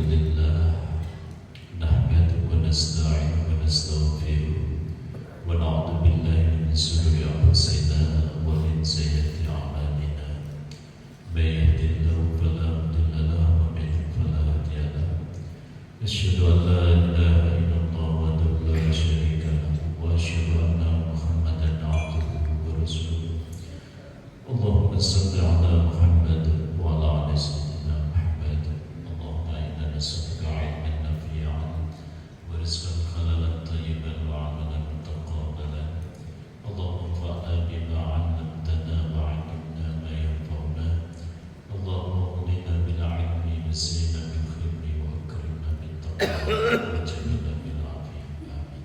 لله نحمده ونستعينه ونستغفره ونعوذ بالله من شرور أنفسنا ومن سيئات أعمالنا من يهده الله فلا مضل له ومن يضلل فلا هادي له أشهد أن لا إله إلا الله وحده لا شريك له وأشهد أن محمدا عبده ورسوله اللهم صل على محمد وعلى آل سيدنا محمد اللهم إنا نسألك علما نافعا ورزقا حلالا طيبا وعملا متقبلا اللهم انفعنا بما علمتنا وعلمنا ما ينفعنا اللهم اغننا بالعلم وزدنا بالخير واكرمنا بالتقوى وجعلنا بالعافية آمين.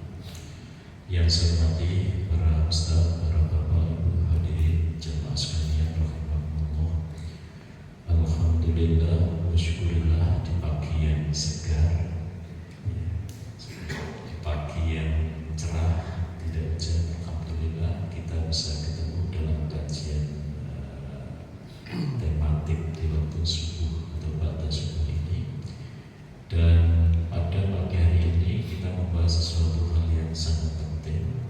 Yang saya hormati para ustaz, para bapak, ibu hadirin jemaah sekalian rahimahumullah. Alhamdulillah wa syukurillah di pagi yang segar, di pagi yang cerah, tidak hujan. Alhamdulillah kita bisa ketemu dalam kajian tematik di waktu subuh atau pada subuh ini. Dan pada pagi hari ini kita membahas sesuatu hal yang sangat penting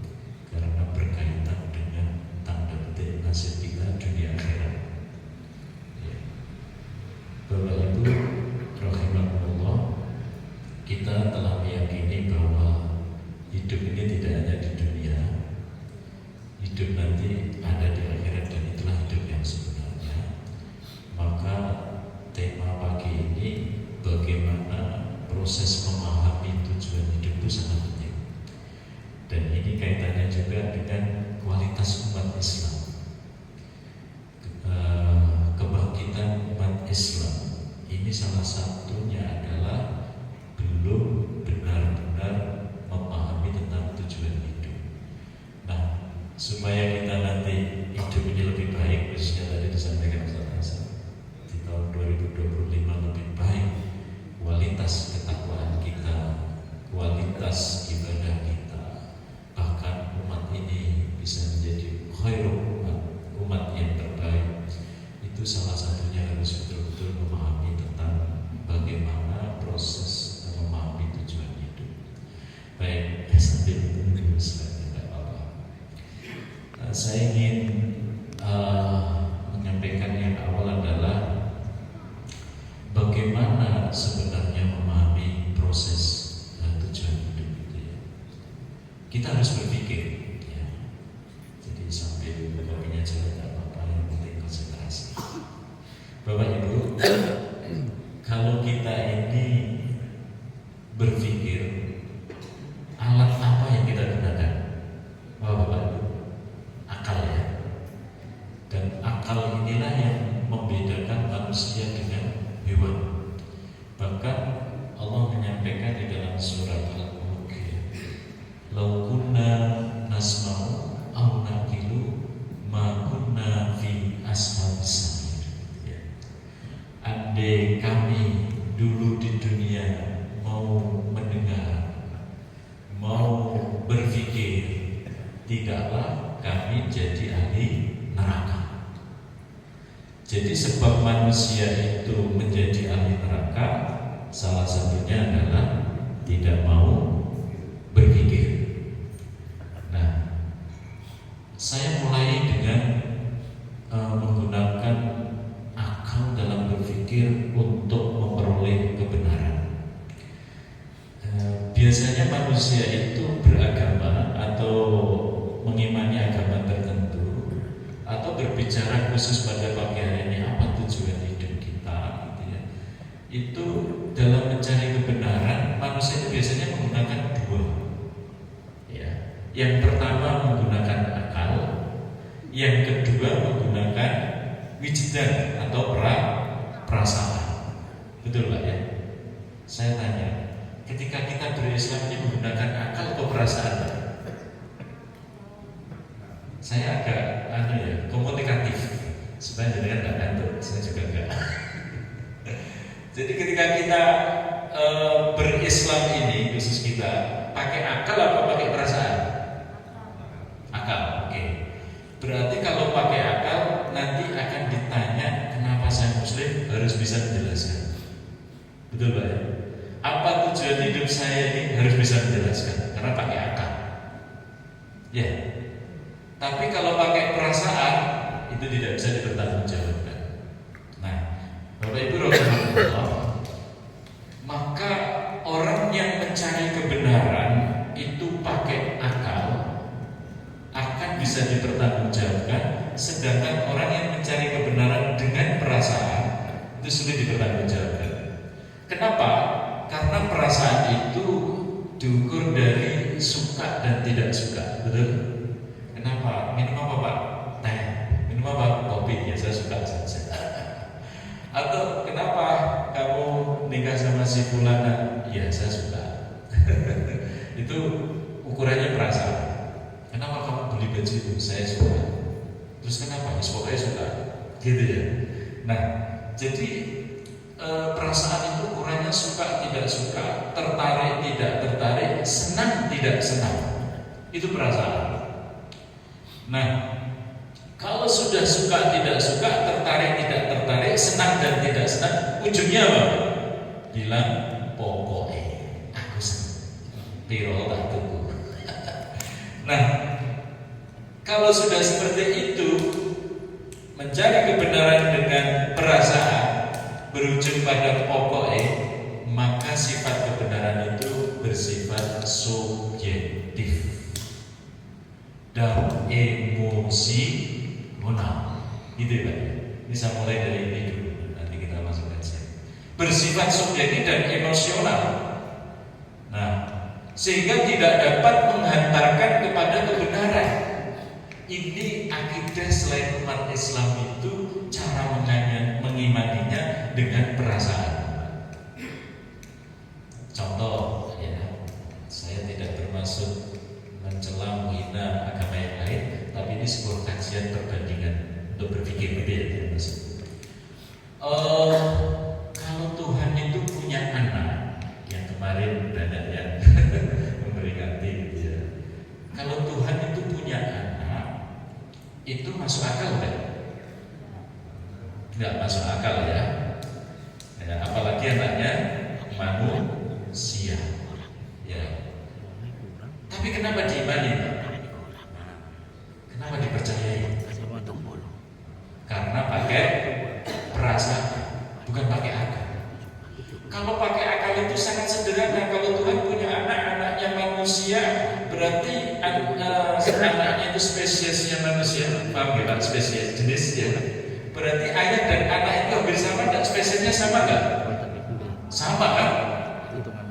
karena berkaitan dengan tanda petik nasib kita dunia akhirat. Ya. Bapak Ibu rahimahullah, kita telah meyakini bahwa hidup ini tidak hanya di dunia, hidup nanti ada di akhirat dan itulah hidup yang sebenarnya. Maka tema pagi ini bagaimana proses memahami tujuan hidup itu sangat penting. Dan ini kaitannya juga dengan kualitas umat Islam. Kebangkitan umat Islam ini salah satunya adalah belum benar-benar memahami tentang tujuan hidup. Nah, supaya kita nanti hidup ini lebih baik, khususnya tadi disampaikan Ustaz Hasan, di tahun 2025 lebih baik, kualitas ketakwaan kita, kualitas ibadah kita, bahkan umat ini bisa menjadi khairul umat yang terbaik. Itu salah satunya harus betul-betul memahami tentang bagaimana proses memahami tujuan hidup. Baik, sambil menunggu tidak apa-apa. Saya ingin menyampaikan yang awal adalah bagaimana sebenarnya memahami proses tujuan hidup itu ya. Kita harus berpikir ya. Jadi sambil kopinya jalan tidak apa-apa, yang penting konsentrasi. Bapak Ibu, kalau kita ini berpikir, alat apa yang kita gunakan? Bapak Ibu, akal ya. Dan akal inilah yang membedakan manusia dengan hewan. Bahkan Allah menyampaikan di dalam surat Al-Mulk, "Lau kunna nasma'u aw naqilu ma kunna fi ashabis sa'ir." Ya. Andai kami dulu di dunia mau mendengar, mau berpikir, tidaklah kami jadi ahli neraka. Jadi sebab manusia itu menjadi ahli neraka salah satunya adalah tidak mau berpikir. Nah, saya mulai dengan menggunakan akal dalam berpikir untuk memperoleh kebenaran. Biasanya manusia itu beragama atau mengimani agama tertentu atau berbicara khusus pada pagi hari ini apa tujuan hidup kita gitu ya. Itu dalam mencari kebenaran manusia itu biasanya menggunakan dua ya. Yang pertama menggunakan akal, yang kedua menggunakan wijdan atau perasaan. Betul Pak ya? Saya tanya, ketika kita berislam ini menggunakan akal atau perasaan Pak? Saya agak komunikatif supaya jangan nggak ngantuk. Saya juga enggak. Jadi ketika kita berislam ini khusus kita pakai akal apa pakai perasaan? Akal, oke. Berarti kalau pakai akal nanti akan ditanya kenapa saya Muslim harus bisa menjelaskan. Betul Pak ya? Apa tujuan hidup saya ini harus bisa menjelaskan karena pakai akal. Ya. Tapi kalau pakai perasaan itu tidak bisa dipertanggungjawabkan. Nah, Bapak Ibu rahimahullah, maka orang yang mencari kebenaran itu pakai akal akan bisa dipertanggungjawabkan, sedangkan orang yang mencari kebenaran dengan perasaan itu sulit dipertanggungjawabkan. Kenapa? Karena perasaan itu diukur dari suka dan tidak suka, betul? Kenapa? Minum apa Pak? Teh. Minum apa? Kopi. Ya saya suka saja. Atau kenapa kamu nikah sama si fulana? Ya saya suka. Itu ukurannya perasaan. Kenapa kamu beli baju itu? Saya suka. Terus kenapa? Ya pokoknya suka. Gitu ya. Nah, jadi perasaan itu ukurannya suka tidak suka, tertarik tidak tertarik, senang tidak senang. Itu perasaan. Nah, kalau sudah suka tidak suka, tertarik tidak tertarik, senang dan tidak senang, ujungnya apa? Bilang pokoknya aku senang, piro tak tunggu. Nah, kalau sudah seperti itu, mencari kebenaran dengan perasaan berujung pada pokoknya, maka sifat kebenaran itu bersifat subjektif dan emosional, gitu ya Pak. Bisa mulai dari ini dulu, nanti kita masukkan saja. Bersifat subjektif dan emosional. Nah, sehingga tidak dapat menghantarkan kepada kebenaran. Ini akidah selain umat Islam itu cara mengimaninya dengan perasaan. Contoh, ya, saya tidak bermaksud mencela menghina agama yang lain, tapi ini sebuah kajian perbandingan untuk berpikir berbeda. Kalau Tuhan itu punya anak, yang kemarin banyak yang memperingati gitu ya. Kalau Tuhan itu punya anak, itu masuk akal kan? Nggak masuk akal ya. Apalagi anaknya manusia. Ya. Tapi kenapa diimani? Kenapa dipercayai? Karena pakai perasaan, bukan pakai akal. Kalau pakai akal itu sangat sederhana. Kalau Tuhan punya anak, anaknya manusia, berarti anaknya itu spesiesnya manusia. Paham ya Pak? Spesies, jenis ya. Berarti ayah dan anak itu hampir sama, dan spesiesnya sama nggak? Sama kan?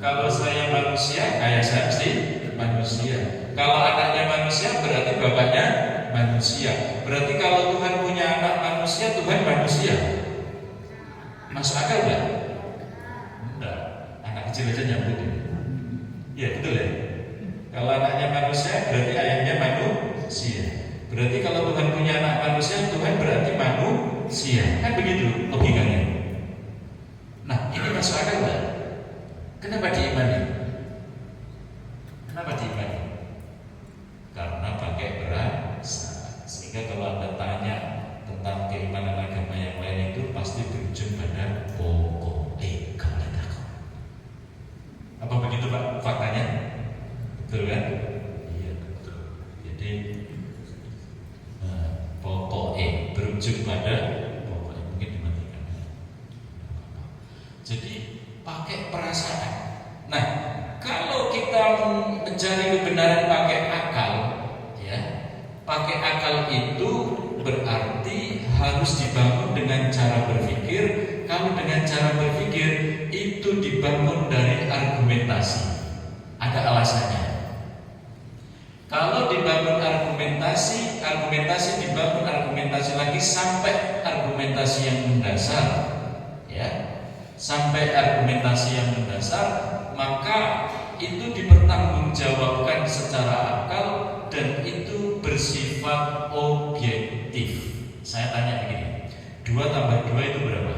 Kalau saya manusia, ayah saya pasti manusia. Kalau anaknya manusia, berarti bapaknya manusia. Berarti kalau Tuhan punya anak manusia, Tuhan manusia. Masuk akal nggak? Enggak. Anak kecil aja nyambut. Ya betul ya. Kalau anaknya manusia, berarti ayahnya manusia. Berarti kalau Tuhan punya anak manusia, Tuhan berarti manusia. Kan begitu logikanya. Nah, ini masuk akal nggak? Kenapa diimani? Kenapa diimani? Karena pakai perasaan. Sehingga kalau Anda tanya tentang keimanan agama yang lain itu pasti berujung pada pokoknya kamu takut. Apa begitu Pak faktanya? Betul kan? Iya betul. Jadi pokoknya berujung pada pokoknya, mungkin dimatikan. Jadi pakai perasaan. Nah, kalau kita mencari kebenaran pakai akal, ya, pakai akal itu berarti harus dibangun dengan cara berpikir. Kalau dengan cara berpikir itu dibangun dari argumentasi, ada alasannya. Kalau dibangun argumentasi dibangun argumentasi lagi sampai argumentasi yang mendasar, ya, sampai argumentasi yang mendasar, maka itu dipertanggungjawabkan secara akal dan itu bersifat objektif. Saya tanya begini, 2 tambah 2 itu berapa?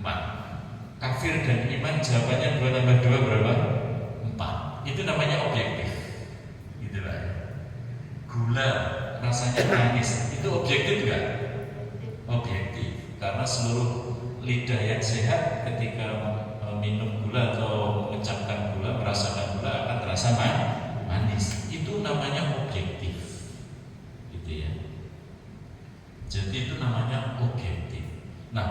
4. Kafir dan iman jawabannya 2 tambah 2 berapa? 4. Itu namanya objektif. Gitu lah. Gula rasanya manis, itu objektif enggak? Objektif. Karena seluruh lidah yang sehat ketika minum gula atau mengucapkan gula, merasakan gula akan terasa manis. Itu namanya objektif, gitu ya. Jadi itu namanya objektif. Nah,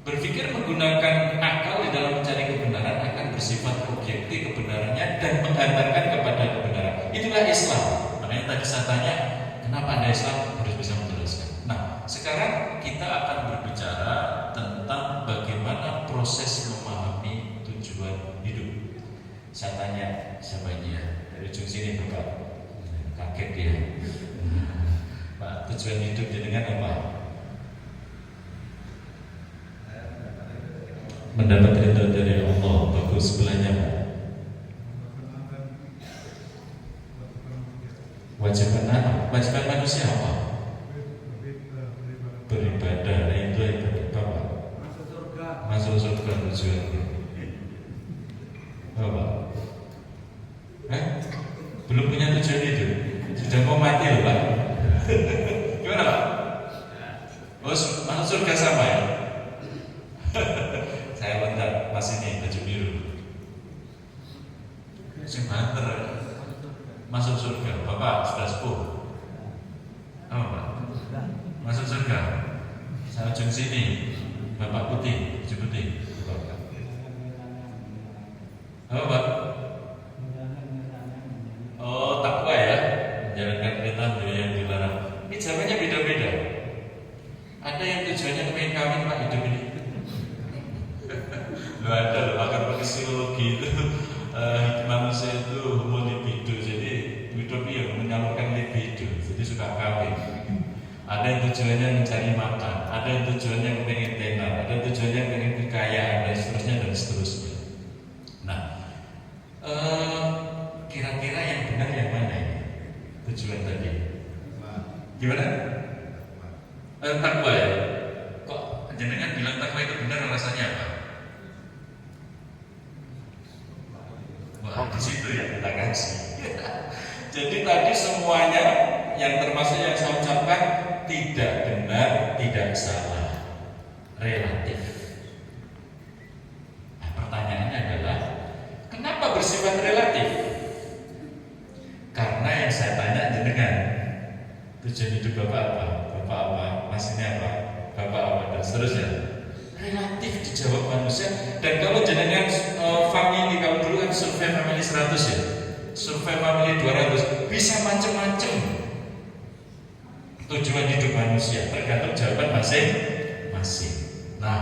berpikir menggunakan akal di dalam mencari kebenaran akan bersifat objektif kebenarannya dan menghantarkan kepada kebenaran. Itulah Islam. Makanya tadi saya tanya, kenapa Anda Islam? Harus bisa menjelaskan. Nah, sekarang kita akan berbicara tentang bagaimana proses memahami tujuan hidup. Saya tanya, siapa ini ya? Dari ujung sini Bapak. Kaget dia. Pak, tujuan hidup dengan apa? Mendapat ridho dari Allah. Bagus, sebelahnya Pak. Wajiban manusia apa? Beribadah. Nah, itu Bapak. Masuk surga tujuannya. Bapak. Belum punya tujuan hidup. Sudah mau mati loh Pak. Gimana Pak? Oh, masuk surga sama ya? Saya bentar, Mas ini baju biru. Si banter masuk surga. Bapak sudah sepuh. Apa Pak? Masuk surga. Saya ujung sini. Bapak putih, baju putih. Apa Pak? Oh, takwa ya. Menjalankan perintah dari yang dilarang. Ini jawabannya beda-beda. Ada yang tujuannya pengen kawin Pak hidup ini. Loh, ada loh, akan pakai psikologi itu manusia itu homo libido, jadi hidup ya menyalurkan libido, jadi suka kawin. Ada yang tujuannya mencari makan, ada yang tujuannya pengen tenar, ada yang tujuannya pengen kekayaan dan seterusnya dan seterusnya. Nah, kira-kira yang benar yang mana ini? Tujuan tadi gimana? Takwa ya? Kok jenengan bilang takwa itu benar, rasanya apa? Wah, di situ ya kita kasih. Jadi tadi semuanya yang termasuk yang saya ucapkan tidak benar, tidak salah, relatif. Nah, pertanyaannya adalah kenapa bersifat relatif? Karena yang saya tanya jenengan, tujuan hidup Bapak apa? Bapak apa? Mas ini apa? Bapak apa? Dan seterusnya. Relatif dijawab manusia. Dan kalau jenengan family, kalau dulu kan survei family 100 ya, survei family 200, bisa macam-macam tujuan hidup manusia tergantung jawaban masing-masing. Nah,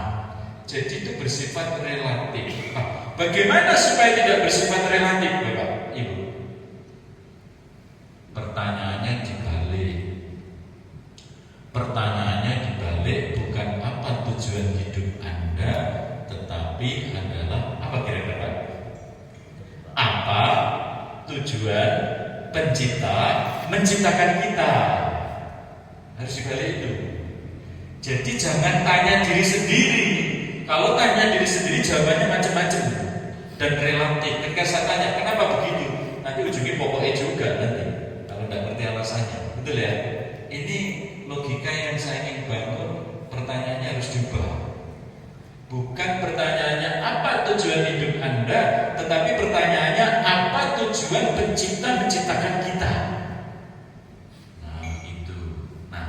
jadi itu bersifat relatif. Nah, bagaimana supaya tidak bersifat relatif Bapak Ibu? Pertanyaannya dibalik. Pertanyaannya dibalik, bukan apa tujuan hidup Anda, tetapi adalah apa kira-kira? Apa tujuan pencipta menciptakan kita? Harus dibalik itu. Jadi jangan tanya diri sendiri. Kalau tanya diri sendiri jawabannya macam-macam dan relatif. Ketika saya tanya kenapa begitu, nanti ujungnya pokoknya juga nanti. Kalau tidak ngerti alasannya, betul ya? Ini logika yang saya ingin bangun. Pertanyaannya harus diubah. Bukan pertanyaannya apa tujuan hidup Anda, tetapi pertanyaannya apa tujuan pencipta menciptakan kita. Nah itu. Nah,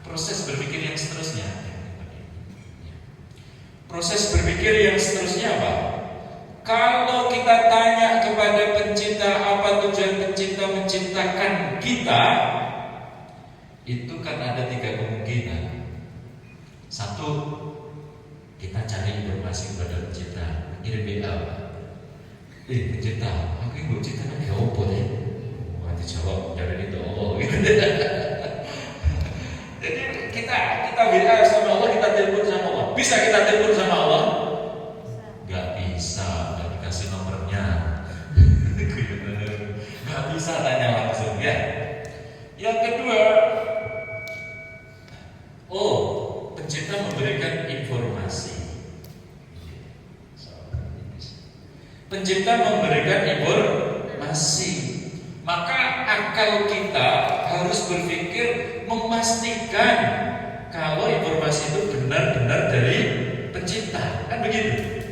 proses berpikir yang seterusnya. Proses berpikir yang seterusnya apa? Kalau kita tanya kepada pencipta apa tujuan pencipta menciptakan kita, itu kan ada 3 kemungkinan. Satu, kita cari informasi kepada pencipta, kirim WA. Pencipta, aku yang cipta kan gak apa deh. Wah, dijawab dari itu Allah gitu. Jadi kita WA sama Allah, kita telepon sama Allah. Bisa kita telepon sama Allah? Gak bisa, gak dikasih nomornya. Gak bisa tanya langsung ya. Yang kedua, pencipta memberikan informasi. Pencipta memberikan informasi. Maka akal kita harus berpikir memastikan kalau informasi itu benar-benar dari pencipta. Kan begitu?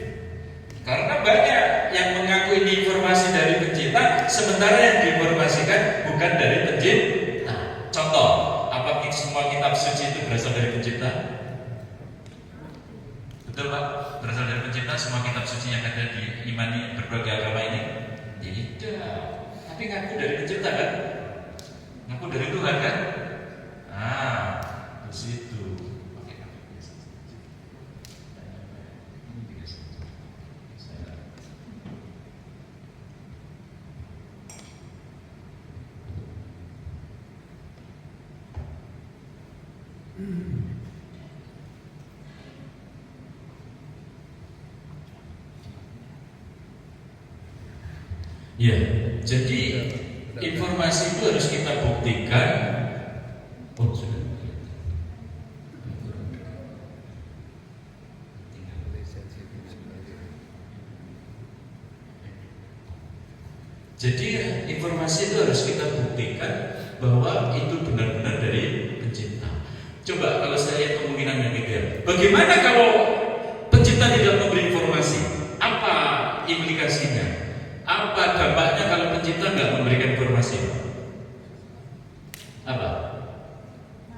Karena banyak yang mengaku ini informasi dari pencipta, sementara yang diinformasikan bukan dari pencipta. Contoh, apa semua kitab suci itu berasal dari pencipta? Betul Pak? Berasal dari pencipta semua kitab suci yang ada di imani berbagai agama ini? Tidak. Tapi ngaku dari pencipta kan? Ngaku dari Tuhan kan? Di situ. Ya, jadi informasi itu harus kita buktikan. Oh, sudah. Jadi informasi itu harus kita buktikan bahwa itu benar-benar dari pencipta. Coba kalau saya kemungkinan yang ketiga, bagaimana kalau pencipta tidak memberi informasi? Apa implikasinya? Apa dampaknya kalau pencipta nggak memberikan informasi? Apa?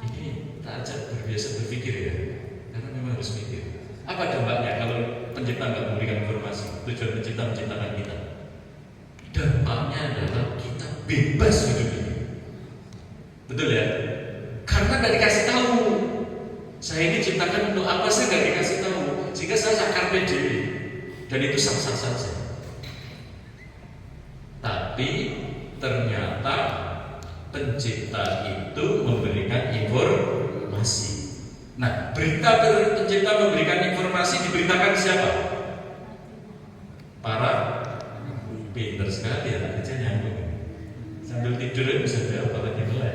Ini tak ajak berbiasa berpikir ya, karena memang harus mikir. Apa dampaknya kalau pencipta nggak memberikan informasi? Tujuan pencipta menciptakan kita. Dampaknya adalah kita bebas hidup ini. Betul ya? Karena nggak dikasih tahu. Saya ini ciptakan untuk apa, saya nggak dikasih tahu, sehingga saya sakar diri. Dan itu sah-sah saja. Tapi ternyata pencipta itu memberikan informasi. Nah, berita dari pencipta memberikan informasi diberitakan siapa? Para pinter sekali ya, aja nyambung. Sambil tidur bisa jawab apalagi mulai.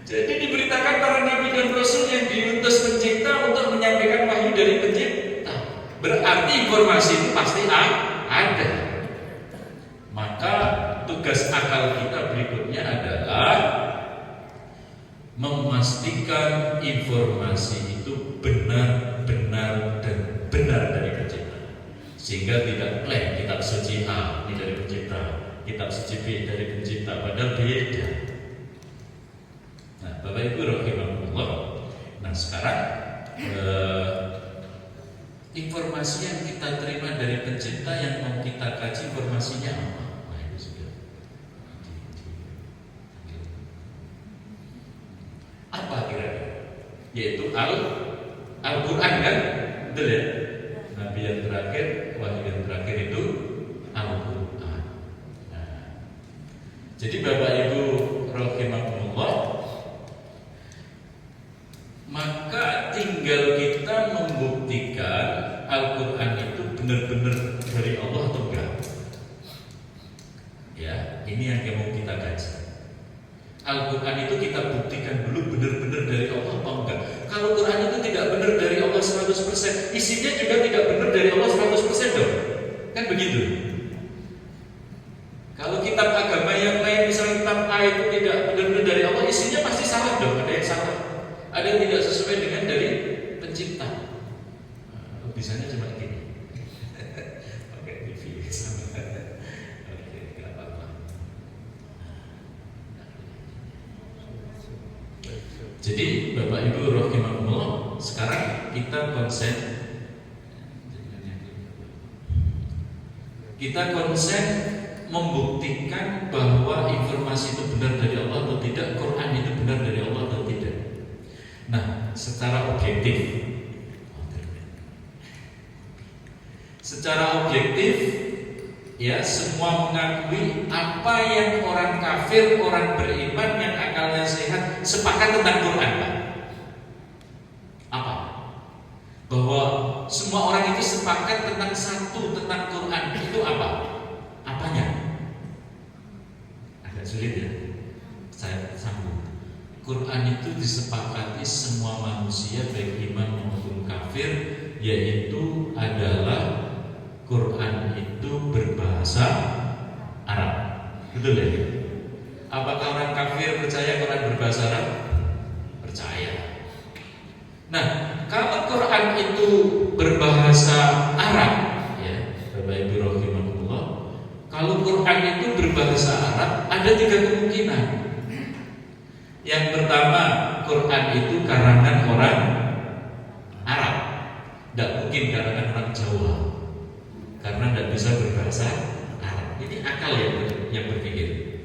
Jadi diberitakan para nabi dan rasul yang diutus pencipta untuk menyampaikan wahyu dari pencipta. Berarti informasi itu pasti ada. Maka tugas akal kita berikutnya adalah memastikan informasi itu benar-benar dan benar dari pencipta, sehingga tidak klaim kitab suci A ini dari pencipta, kitab suci B dari pencipta, padahal beda. Nah, Bapak Ibu rahimahullah. Nah, sekarang informasi yang kita terima dari pencipta yang mau kita kaji informasinya apa? Nah, itu sudah. Apa kira-kira? Yaitu Al-Quran kan? Betul ya? Nabi yang terakhir, wahyu yang terakhir itu Al-Quran. Nah, jadi Bapak Ibu rahimahullah, maka tinggal kita membuktikan Al-Quran itu benar-benar dari Allah atau enggak. Ya, ini yang mau kita kaji. Al-Quran itu kita buktikan dulu benar-benar dari Allah atau enggak. Kalau Quran itu tidak benar dari Allah 100%, isinya juga tidak benar dari Allah 100% dong. Kan begitu. Kalau kitab agama yang lain, misalnya kitab A itu tidak benar-benar dari Allah, isinya pasti salah dong, ada yang salah. Ada yang tidak sesuai dengan dari pencipta. Bisanya cuma gini. Oke, TV sama. Oke, nggak apa-apa. Jadi Bapak Ibu rahimahullah, sekarang kita konsen membuktikan bahwa informasi itu benar dari Allah atau tidak, Quran itu benar dari Allah atau tidak. Nah, secara objektif, ya, semua mengakui apa yang orang kafir, orang beriman yang akalnya sehat sepakat tentang Quran, Pak. Apa? Bahwa semua orang itu sepakat tentang satu, tentang Quran. Itu apa? Apanya? Agak sulit ya. Saya sambung. Quran itu disepakati semua manusia baik iman maupun kafir, yaitu adalah Quran itu berbahasa Arab. Betul ya? Apakah orang kafir percaya Quran berbahasa Arab? Percaya. Nah, kalau Quran itu berbahasa Quran itu berbahasa Arab ada 3 kemungkinan. Yang pertama, Quran itu karangan orang Arab, tidak mungkin karangan orang Jawa, karena tidak bisa berbahasa Arab. Ini akal yang berpikir.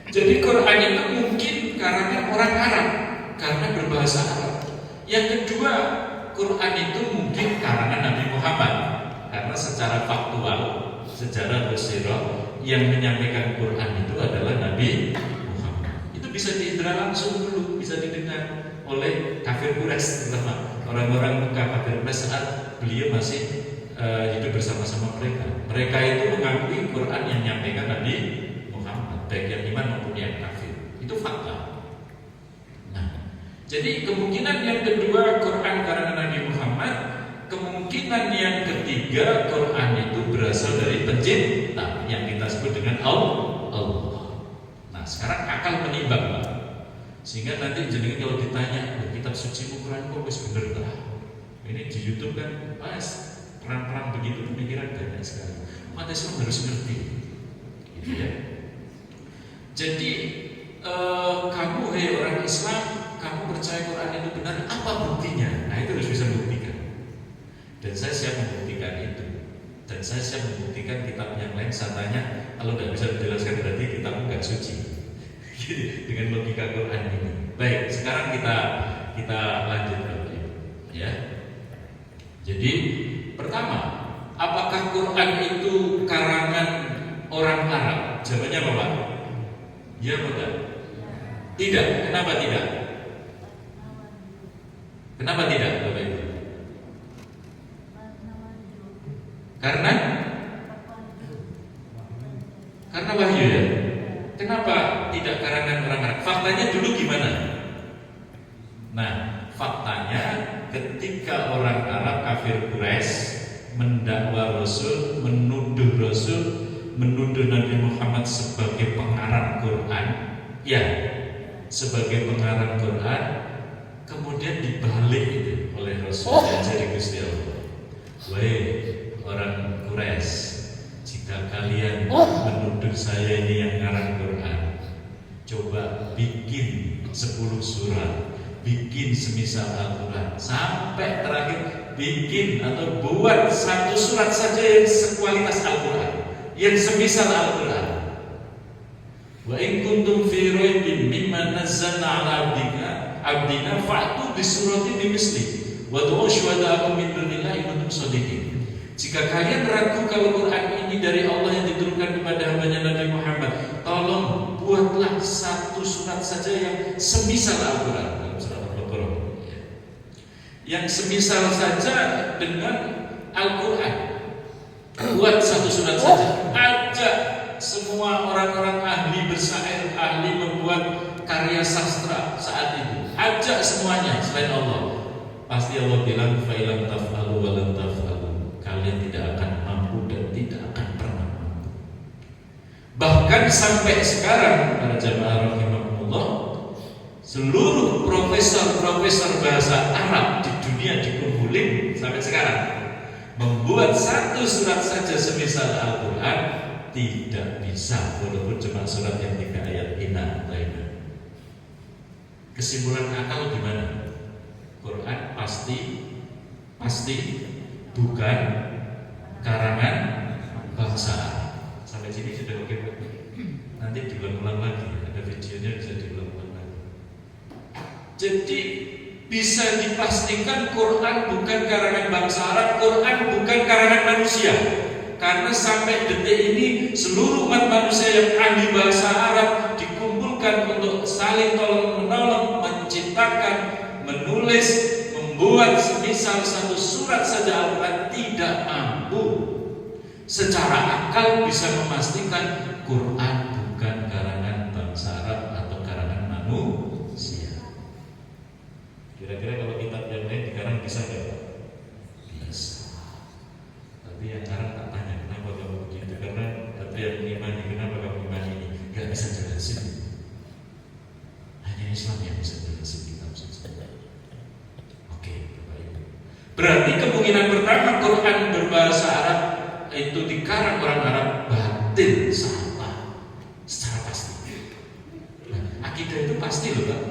Jadi Quran itu mungkin karangan orang Arab karena berbahasa Arab. Yang kedua, Quran itu mungkin karangan Nabi Muhammad karena secara faktual, secara bersirah yang menyampaikan Quran itu adalah Nabi Muhammad. Itu bisa diindra langsung dulu, bisa didengar oleh kafir Quraisy, terutama orang-orang kafir Quraisy saat beliau masih hidup bersama-sama mereka. Mereka itu mengakui Quran yang menyampaikan Nabi Muhammad, baik yang iman maupun yang kafir. Itu fakta. Nah, jadi kemungkinan yang kedua Quran karangan Nabi Muhammad, kemungkinan yang ketiga Quran itu berasal dari pencipta yang kita sebut dengan Allah. Nah, sekarang akal menimbang, Pak. Sehingga nanti jenengan kalau ditanya, kitab suci Quran kok wis bener dah? Ini di YouTube kan pas perang-perang begitu pemikiran banyak sekali. Umat Islam harus ngerti, gitu ya. Jadi kamu orang Islam, kamu percaya Quran itu benar, apa buktinya? Nah, itu harus bisa buktikan. Dan saya siap membuktikan itu. Dan saya siap membuktikan kitab yang lain. Saya tanya, kalau tidak bisa dijelaskan berarti kitabmu nggak suci. Dengan logika Quran ini. Baik, sekarang kita lanjut ya. Jadi pertama, apakah Quran itu karangan orang Arab? Jawabannya apa, Pak? Ya, betul. Tidak. Kenapa tidak? Kenapa tidak, Bapak Ibu? Karena wahyu ya. Kenapa tidak karangan orang Arab? Faktanya dulu gimana? Nah, faktanya ketika orang Arab kafir Quraisy mendakwa Rasul, menuduh Nabi Muhammad sebagai pengarang Quran, ya, sebagai pengarang Quran, kemudian dibalik itu oleh Rasul dari Gusti Allah. Wahai orang Quraisy, jika kalian menuduh saya ini yang ngarang Quran, coba bikin 10 surat, bikin semisal Al-Quran, sampai terakhir bikin atau buat 1 surat saja yang sekualitas Al-Quran, yang semisal Al-Quran. Wa in kuntum fi raibin mimma nazzalna ala abdina fa'tu bi suratin bimisli wa du'u syuhada'akum min dunillahi in kuntum shadiqin. Jika kalian ragu kalau Quran ini dari Allah yang diturunkan kepada hambanya Nabi Muhammad, tolong buatlah 1 surat saja yang semisal Al-Quran, dalam surat Al-Baqarah, yang semisal saja dengan Al-Quran. Buat 1 surat saja. Ajak semua orang-orang ahli bersair, ahli membuat karya sastra saat itu. Ajak semuanya selain Allah. Pasti Allah bilang fa'ilam taf'alu wa lam taf'alu. Kalian tidak akan mampu dan tidak akan pernah mampu. Bahkan sampai sekarang, para jamaah rahimahumullah, seluruh profesor bahasa Arab di dunia dikumpulin sampai sekarang, membuat 1 surat saja semisal Al-Quran tidak bisa, walaupun cuma surat yang 3 ayat inna lainnya. Kesimpulan akal gimana? Quran pasti bukan karangan bangsa Arab. Sampai sini sudah oke, Pak. Nanti diulang-ulang lagi, ada videonya bisa diulang-ulang lagi. Jadi bisa dipastikan Quran bukan karangan bangsa Arab, Quran bukan karangan manusia. Karena sampai detik ini seluruh umat manusia yang ahli bahasa Arab dikumpulkan untuk saling tolong menolong, menciptakan, menulis, membuat semisal 1 surat saja Al-Quran tidak mampu. Secara akal bisa memastikan Quran bukan karangan bangsa Arab atau karangan manusia. Kira-kira kalau kitab yang lain dikarang bisa nggak? Bisa. Tapi yang karang tak tanya kenapa kamu begitu, karena ada yang mengimani, kenapa kamu imani ini? Gak bisa jelasin. Hanya Islam yang bisa jelasin kitab suci. Oke, baik. Berarti kemungkinan pertama Quran berbahasa Arab itu dikarang orang Arab batil, salah secara pasti. Nah, akidah itu pasti loh Pak.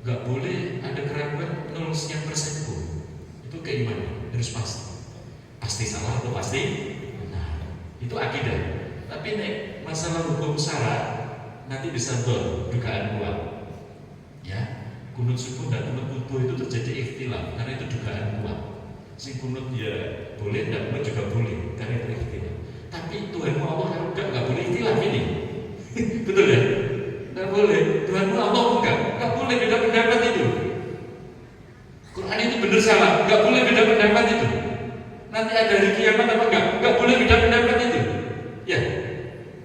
Gak boleh ada keraguan 0% pun. Itu keimanan, harus pasti. Pasti salah atau pasti benar. Itu akidah. Tapi nih masalah hukum syara nanti bisa dugaan kuat. Ya, kunut syukur dan kunut wudu itu terjadi ikhtilaf karena itu dugaan kuat. Si kunut ya boleh, tidak kunut juga boleh karena itu ikhtilaf. Tapi Tuhanmu Allah nggak boleh ikhtilaf ini. Betul ya? Nggak boleh. Tuhanmu Allah nggak boleh beda pendapat itu. Quran itu benar salah, nggak boleh beda pendapat itu. Nanti ada hari kiamat apa nggak boleh beda pendapat itu. Ya.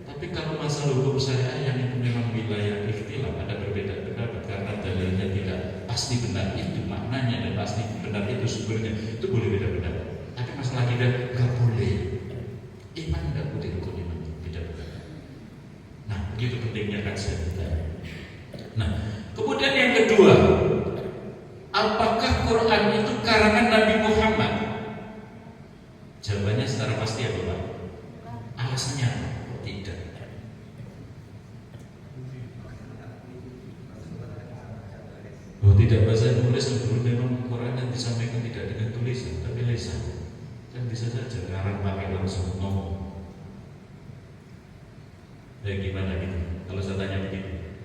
Tapi kalau masalah hukum syariah yang itu memang wilayah ikhtilaf, ada berbeda pendapat karena dalilnya tidak pasti benar itu maknanya dan pasti benar itu sumbernya, itu boleh beda pendapat. Tapi masalah kita nggak boleh. Iman nggak boleh, rukun iman beda pendapat. Nah, begitu pentingnya kajian kita. Nah, kemudian yang kedua, apakah Quran itu karangan Nabi Muhammad? Jawabannya secara pasti apa Pak? Alasannya apa? Tidak. Oh, tidak bahasa tulis sebelum memang Quran yang disampaikan tidak dengan tulisan tapi lisan. Kan bisa saja karang pakai langsung ngomong. Ya gimana gitu? Kalau saya tanya begitu,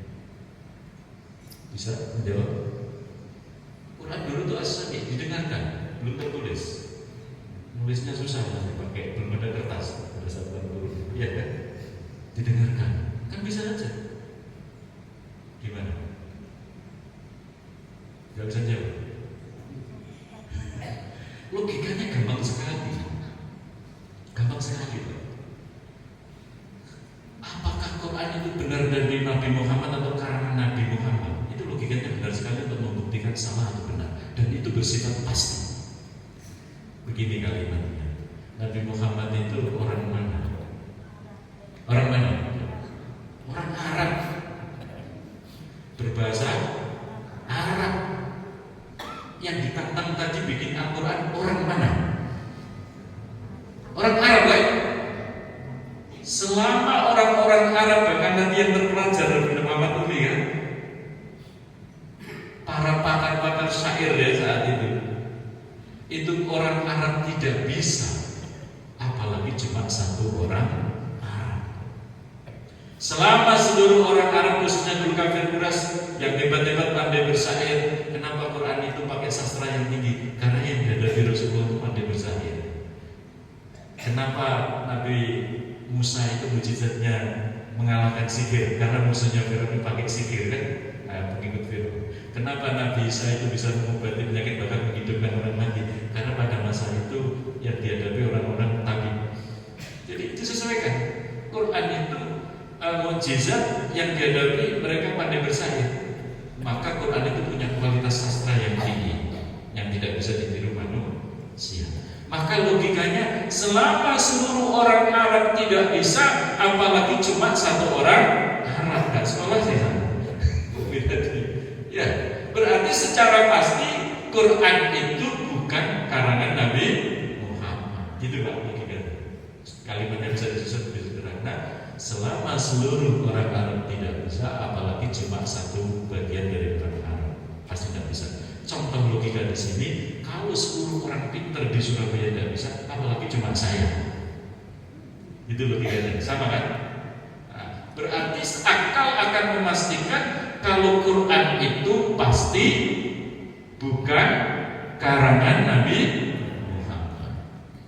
bisa menjawab? Quran dulu tuh asal didengarkan, belum tertulis. Nulisnya susah nanti pakai belum ada kertas pada saat turun. Ya kan? Didengarkan. Kan bisa aja. Gimana? Gak bisa jawab. Logikanya gampang sekali. Gampang sekali Pak. Apakah Quran itu benar dari Nabi Muhammad atau karangan Nabi Muhammad? Itu logikanya benar sekali untuk membuktikan salah atau benar. Dan itu bersifat pasti. Begini kalimatnya. Nabi Muhammad itu orang mana? Orang mana? Orang Arab. Berbahasa Arab. Yang ditantang tadi bikin Al-Quran orang mana? Orang Arab kan? Selama orang-orang Arab bahkan nanti yang terpelajar Nabi Muhammad ini kan, para pakar-pakar syair ya saat itu orang Arab tidak bisa, apalagi cuma satu orang Arab. Selama seluruh orang Arab khususnya dulu kafir Quraisy yang hebat-hebat pandai bersyair, kenapa Quran itu pakai sastra yang tinggi? Karena yang dihadapi Rasulullah itu pandai bersyair. Kenapa Nabi Musa itu mujizatnya mengalahkan sihir? Karena musuhnya Firaun pakai sihir kan? Pengikut Firaun. Kenapa Nabi Isa itu bisa mengobati penyakit bahkan menghidupkan orang mati? Karena pada masa itu yang dihadapi orang-orang tabib. Jadi disesuaikan. Quran itu mukjizat yang dihadapi mereka pandai bersyair. Maka Quran itu punya kualitas sastra yang tinggi yang tidak bisa ditiru manusia. Maka logikanya selama seluruh orang Arab tidak bisa, apalagi cuma satu orang Arab kan sekolah sih. Ya, berarti secara pasti Quran itu bukan karangan Nabi Muhammad. Gitu Pak logikanya. Kalimatnya bisa disusun lebih sederhana. Selama seluruh orang Arab tidak bisa, apalagi cuma satu bagian dari orang Arab, pasti tidak bisa. Contoh logika di sini, kalau 10 orang pinter di Surabaya tidak bisa, apalagi cuma saya. Itu logikanya, sama kan? Nah, berarti akal akan memastikan kalau Quran itu pasti bukan karangan Nabi Muhammad.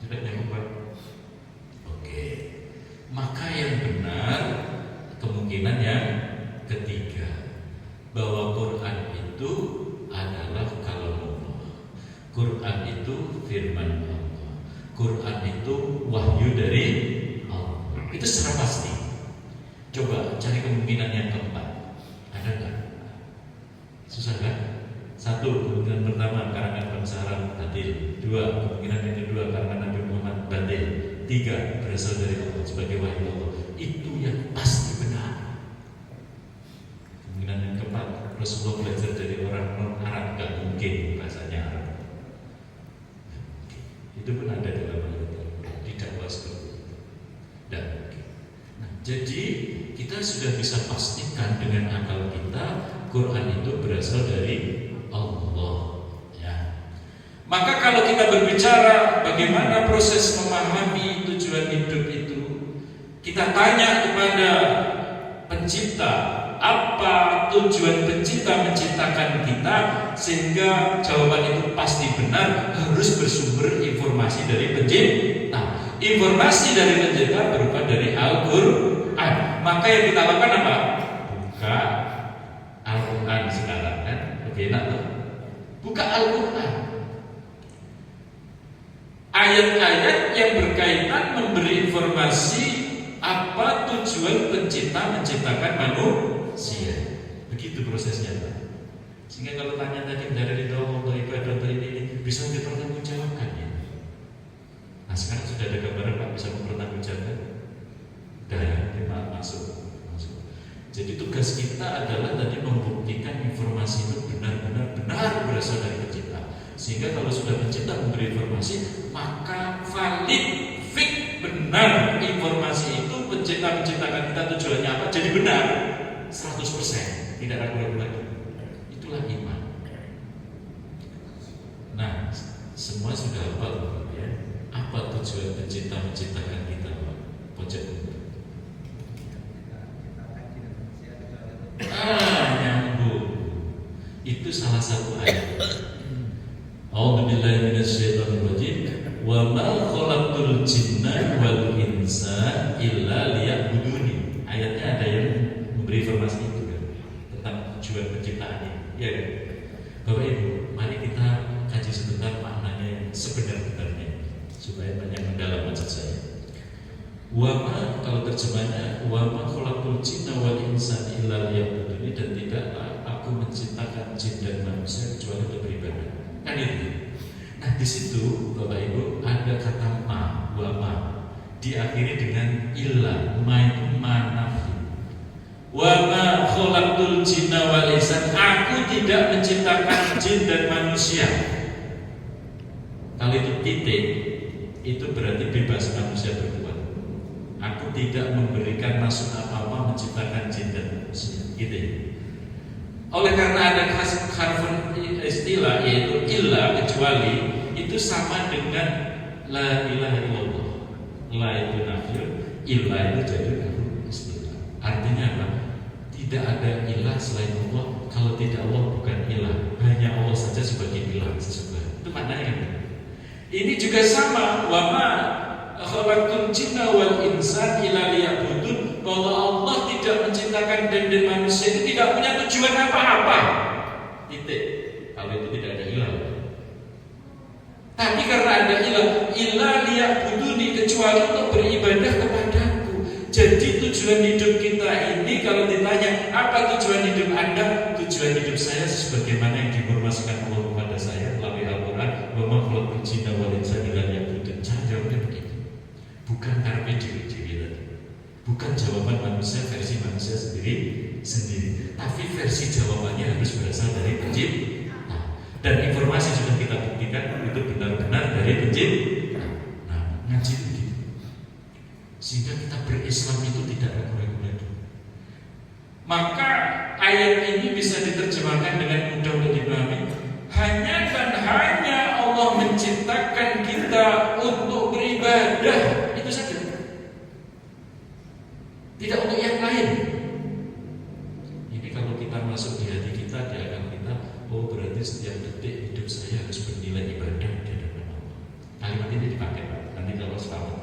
Tidak nyambung. Oke. Maka yang benar kemungkinan yang ketiga, bahwa Quran itu adalah kalamullah. Quran itu firman Allah. Quran itu wahyu dari Allah. Itu secara pasti. Coba cari kemungkinan yang keempat. Ada nggak? Susah kan? Satu, kemungkinan pertama karangan bangsa Arab batil. Dua, kemungkinan yang kedua karangan Nabi Muhammad batil. Tiga, berasal dari Allah sebagai wahyu Allah. Itu yang pasti benar. Kemungkinan yang keempat, Rasulullah belajar dari orang non-Arab, gak mungkin bahasanya Arab. Itu pun ada dalam Al-Quran, tidak seperti itu. Dan kita sudah bisa pastikan dengan akal kita Quran itu berasal dari Allah, ya. Maka kalau kita berbicara bagaimana proses memahami tujuan hidup itu, kita tanya kepada pencipta, apa tujuan pencipta menciptakan kita, sehingga jawaban itu pasti benar, harus bersumber informasi dari pencipta. Informasi dari pencipta berupa dari Al-Quran. Maka yang kita lakukan apa? Buka Al-Quran sekarang, kan? Lebih enak tuh. Buka Al-Quran. Ayat-ayat yang berkaitan memberi informasi apa tujuan pencipta menciptakan manusia. Begitu prosesnya, Pak. Sehingga kalau tanya tadi dari Allah, untuk ibadah, untuk ini bisa dipertanggungjawabkan, ya. Nah, sekarang sudah ada gambaran Pak bisa mempertanggungjawabkan. Sudah, ya, masuk. Jadi tugas kita adalah tadi membuktikan informasi itu benar-benar berasal dari pencipta. Sehingga kalau sudah pencipta memberi informasi, maka valid, fix, benar informasi itu pencipta menciptakan kita tujuannya apa, jadi benar 100%, tidak ragu-ragu lagi. Itulah iman. Nah, semua sudah hafal, ya. Apa tujuan pencipta menciptakan kita, Pak? Pojok. Nyambung. Itu salah satu ayat. A'udzubillahi minasyaitonirrajim. Wa ma khalaqtul jinna wal insa illa liya'buduni. Ayatnya ada yang memberi informasi itu, kan, tentang tujuan penciptaan ini. Ya, kan? Bapak Ibu, mari kita kaji sebentar maknanya yang sebenar-benarnya supaya banyak mendalam maksud saya. Wama, kalau terjemahnya wama khalaqtul jinna wal insa illa liya'buduni, dan tidaklah aku menciptakan jin dan manusia kecuali untuk beribadah. Kan itu. Nah, di situ Bapak Ibu ada kata wama diakhiri dengan illa, itu manafi. Wama khalaqtul jinna wal insa, aku tidak menciptakan jin dan manusia. Kalau itu titik, itu berarti bebas manusia berbuat. Aku tidak memberikan maksud apa-apa menciptakan jin dan manusia, gitu ya. Oleh karena ada harfun istilah yaitu illa, kecuali, itu sama dengan la ilaha illallah. La itu nafir, illa itu jadi harfun istilah. Artinya apa? Tidak ada ilah selain Allah. Kalau tidak Allah bukan ilah, hanya Allah saja sebagai ilah sesuatu. Itu maknanya, kan? Ini juga sama, wama khalaqtul jinna wal insan illa liya'budun, bahwa Allah tidak menciptakan jin dan manusia itu tidak punya tujuan apa-apa. Titik. Kalau itu tidak ada ilah. Tapi karena ada ilah, illa liya'buduni, kecuali untuk beribadah kepadaku. Jadi tujuan hidup kita ini, kalau ditanya apa tujuan hidup Anda, tujuan hidup saya sebagaimana yang diinformasikan Allah kepada saya melalui Al-Quran, wa ma khalaqtul jinna wal insa illa liya'budun. Cara jawabnya begitu. Bukan karpe dewi-dewi tadi. Bukan jawaban manusia versi manusia sendiri, tapi versi jawabannya harus berasal dari pencipta. Dan informasi sudah kita buktikan itu benar-benar dari pencipta. Nah, ngaji begitu. Sehingga kita berislam itu tidak ragu-ragu lagi. Maka ayat ini bisa diterjemahkan dengan mudah untuk dipahami. Hanya dan hanya Allah menciptakan kita untuk beribadah. Itu saja. Tidak untuk yang lain. Ini kalau kita masuk di hati kita, di akal kita, oh berarti setiap detik hidup saya harus bernilai ibadah di hadapan Allah. Kalimat ini dipakai, Pak. Nanti kalau selamat.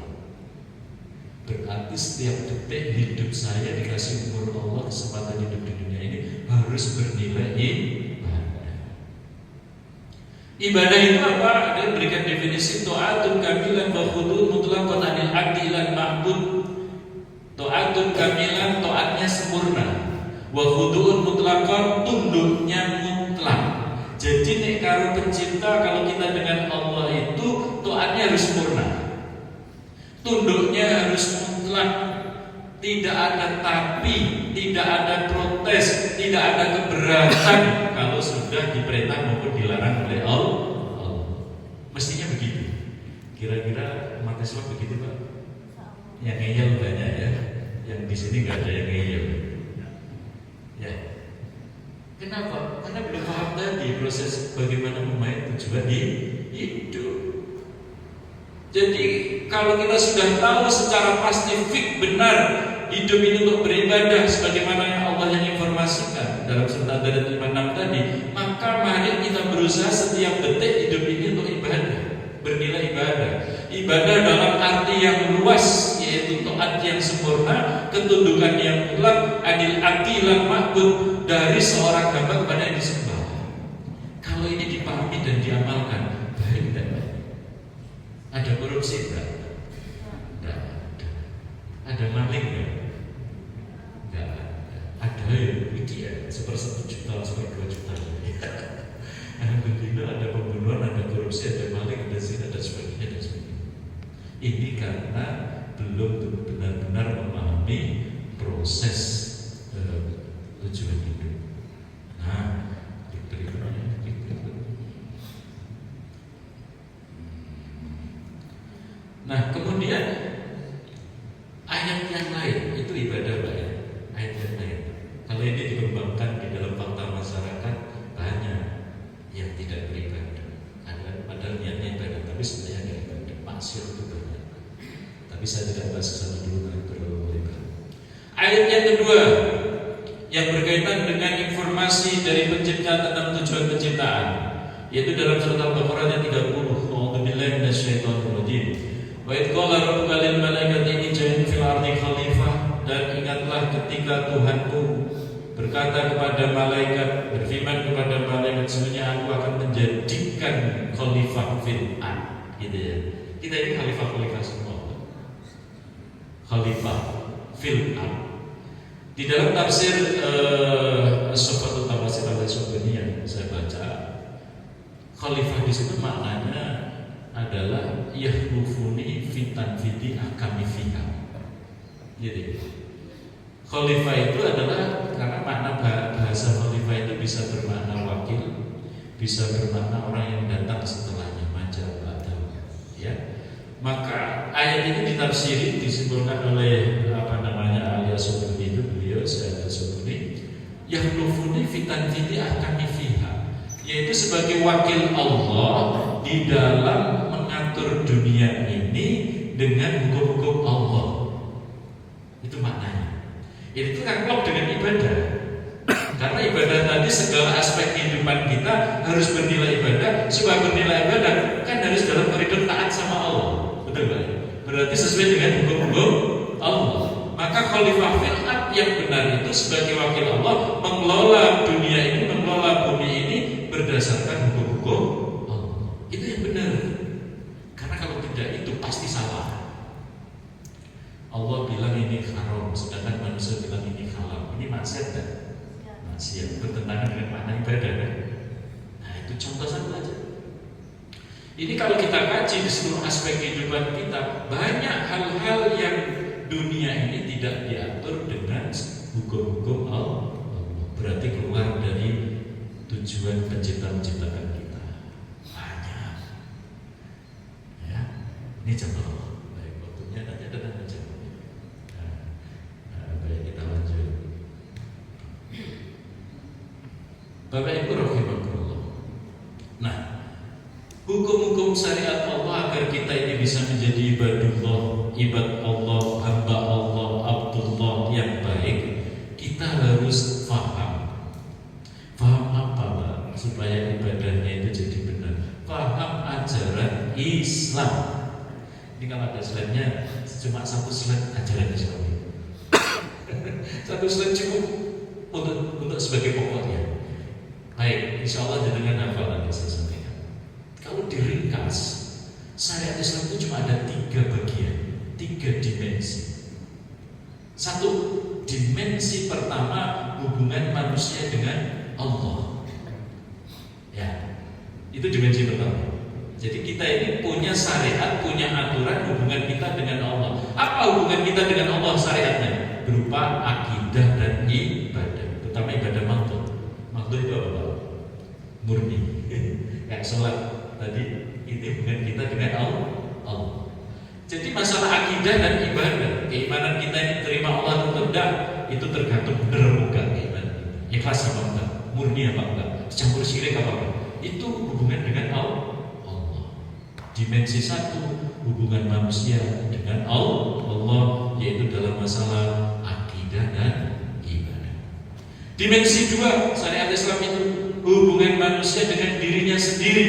Berarti setiap detik hidup saya dikasih umur Allah, kesempatan hidup di dunia ini harus bernilai ibadah. Ibadah itu apa? Dia berikan definisi ta'atun kamilan wa khudun mutlaqan anil abdi ilal ma'bud. Ta'atun kamilan, taatnya sempurna. Wa khudun mutlaqan, tunduknya mutlak. Jadi nek karo pencipta, kalau kita dengan Allah itu taatnya harus sempurna. Tunduknya harus mutlak. Tidak ada tapi, tidak ada protes, tidak ada keberatan kalau sudah diperintah maupun dilarang oleh Allah. Mestinya begitu. Kira-kira umat Islam begitu, Pak? Yang ngeyel banyak, ya. Yang di sini nggak ada yang ngeyel. Ya. Kenapa? Karena belum paham tadi proses bagaimana memain tujuan hidup. Jadi kalau kita sudah tahu secara pasti fik benar hidup ini untuk beribadah sebagaimana yang Allah yang informasikan dalam surat Ad-Dariyat 56 tadi, maka mari kita berusaha setiap detik hidup ini untuk ibadah, bernilai ibadah. Ibadah dalam arti yang luas, yaitu taat yang sempurna, ketundukan yang mutlak, adil adilan ma'bud, dari seorang hamba kepada yang disembah. Kalau ini dipahami dan diamalkan, baik dan baik. Ada korupsi enggak? Enggak ada. Ada maling enggak? Enggak ada. Ada ya, 1/1 juta, 1/2 juta. Alhamdulillah ada pembunuhan, ada korupsi, ada maling, ada zina, dan sebagainya, dan sebagainya. Ini karena belum benar-benar memahami proses tujuan hidup. Nah, nah, kemudian ayat yang lain itu ibadah ya. Ayat yang lain. Kalau ini dikembangkan di dalam fakta masyarakat banyak yang tidak beribadah. Padahal niatnya ibadah, tapi sebenarnya tidak ibadah. Maksiat itu banyak. Tapi saya tidak bahas kesana dulu karena berlebihan. Ayat yang kedua yang berkaitan dengan informasi dari pencipta tentang tujuan penciptaan, yaitu dalam surat Al-Baqarah ayat 30. A'udzubillahi minasyaitonir rajim. Wa idh qala rabbuka lil malaikati inni ja'ilun fil ardi khalifah, dan ingatlah ketika Tuhanku berkata kepada malaikat, berfirman kepada malaikat, sesungguhnya aku akan menjadikan khalifah fil ard. Gitu ya. Kita ini khalifah semua. Khalifah fil ard. Di dalam tafsir As-Suffatul Tafsir Al-Subani yang saya baca, khalifah di situ maknanya adalah yahlufuni fitan fiti akami fiha. Jadi khalifah itu adalah, karena makna bahasa khalifah itu bisa bermakna wakil, bisa bermakna orang yang datang setelahnya, majal atau ya. Maka ayat ini ditafsiri disimpulkan oleh Al-Subani itu, beliau Al-Subani, yahlufuni fitan fiti akami fiha, yaitu sebagai wakil Allah di dalam mengatur dunia ini dengan hukum-hukum Allah. Itu maknanya. Itu kan klop dengan ibadah. Karena ibadah tadi segala aspek kehidupan kita harus bernilai ibadah. Sebab bernilai ibadah kan harus dalam koridor taat sama Allah. Betul kan? Berarti sesuai dengan hukum-hukum Allah. Maka khalifah fil ard yang benar itu sebagai wakil Allah mengelola dunia ini, mengelola bumi ini berdasarkan hukum-hukum Allah. Itu yang benar. Karena kalau tidak itu pasti salah. Allah bilang ini haram, sedangkan manusia bilang ini halal. Ini maksiat kan? Maksiat, bertentangan dengan makna ibadah kan? Nah itu contoh satu aja. Ini kalau kita kaji di seluruh aspek kehidupan kita, banyak hal-hal yang dunia ini tidak diatur dengan hukum-hukum Allah. Berarti keluar dari tujuan menciptakan kita. Banyak. Ya, ini contoh. Baik, waktunya nanti ada aja. Baik, kita lanjut. Bapak Ibu rahimakumullah. Nah, hukum-hukum syariat Allah agar kita ini bisa menjadi ibadullah, ibad Allah, hamba Allah, abdullah yang baik, kita harus faham. Faham apa, Pak? Supaya ibadahnya itu jadi benar. Faham ajaran Islam. Ini kalau ada slide-nya cuma satu slide ajaran Islam. Satu slide cukup untuk sebagai pokoknya. Baik, insya Allah dengan hafalan yang saya sampaikan. Kalau diringkas, syariat Islam itu cuma ada 3 bagian, 3 dimensi. Satu, dimensi pertama hubungan manusia dengan Allah. Ya, itu dimensi pertama. Jadi kita ini punya syariat, punya aturan hubungan kita dengan Allah. Apa hubungan kita dengan Allah syariatnya? Berupa akidah dan ibadah, terutama ibadah makhluk. Makhluk itu apa, Pak? Murni. Yang sholat tadi, itu hubungan kita dengan Allah. Jadi masalah akidah dan ibadah keimanan kita ini terima Allah atau tidak, itu tergantung benar apa enggak keimanan kita. Ikhlas apa enggak, murni apa enggak, campur syirik apa enggak. Itu hubungan dengan Allah. Dimensi satu, hubungan manusia dengan Allah, yaitu dalam masalah akidah dan ibadah. Dimensi dua, syariat Islam itu hubungan manusia dengan dirinya sendiri.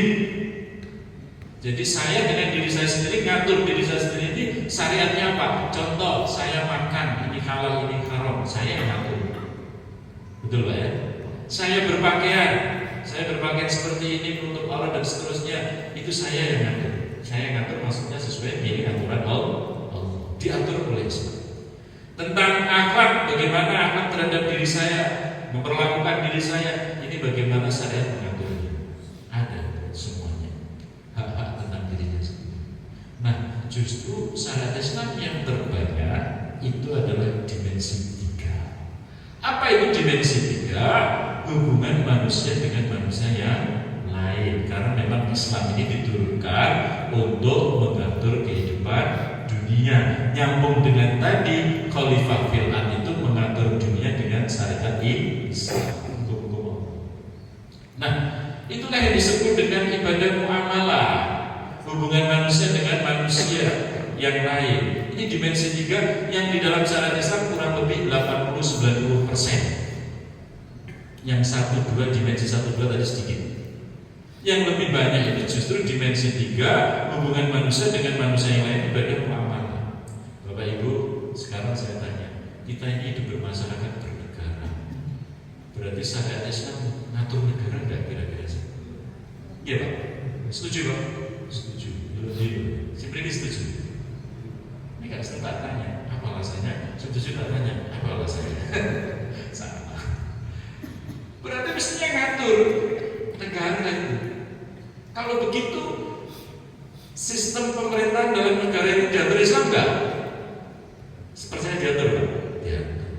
Jadi saya dengan diri saya sendiri, ngatur diri saya sendiri ini syariatnya apa? Contoh, saya makan, ini halal, ini haram, saya yang ngatur. Betul Pak ya? Saya berpakaian seperti ini untuk Allah dan seterusnya, itu saya yang ngatur. Saya yang ngatur maksudnya sesuai dengan aturan Allah, diatur oleh Islam. Tentang akhlak, bagaimana akhlak terhadap diri saya, memperlakukan diri saya, ini bagaimana syariat mengaturnya. Ada semuanya, hak-hak tentang dirinya sendiri. Nah, justru syariat Islam yang terbanyak itu adalah dimensi 3. Apa itu dimensi 3? Hubungan manusia dengan manusia yang lain. Karena memang Islam ini diturunkan untuk mengatur kehidupan dunia. Nyambung dengan tadi, Khalifah fil ard itu mengatur dunia dengan syariat Islam. Nah, itulah yang disebut dengan ibadah muamalah, hubungan manusia dengan manusia yang lain. Ini dimensi 3 yang di dalam syariat Islam kurang lebih 80-90%. Yang 1-2, dimensi 1-2 tadi sedikit. Yang lebih banyak itu justru dimensi 3, hubungan manusia dengan manusia yang lain, ibadah muamalah. Bapak Ibu, sekarang saya tanya, kita ini hidup bermasyarakat, bernegara. Berarti syariat Islam ngatur negara enggak kira-kira sih? Iya Pak? Setuju Pak? Setuju. Simply setuju. Ini kan saya tak tanya, apa alasannya? Setuju tak tanya, apa alasannya? Sama. Berarti mestinya ngatur negara itu. Kalau begitu, sistem pemerintahan dalam negara itu diatur Islam enggak? Sepertinya diatur Pak? Diatur.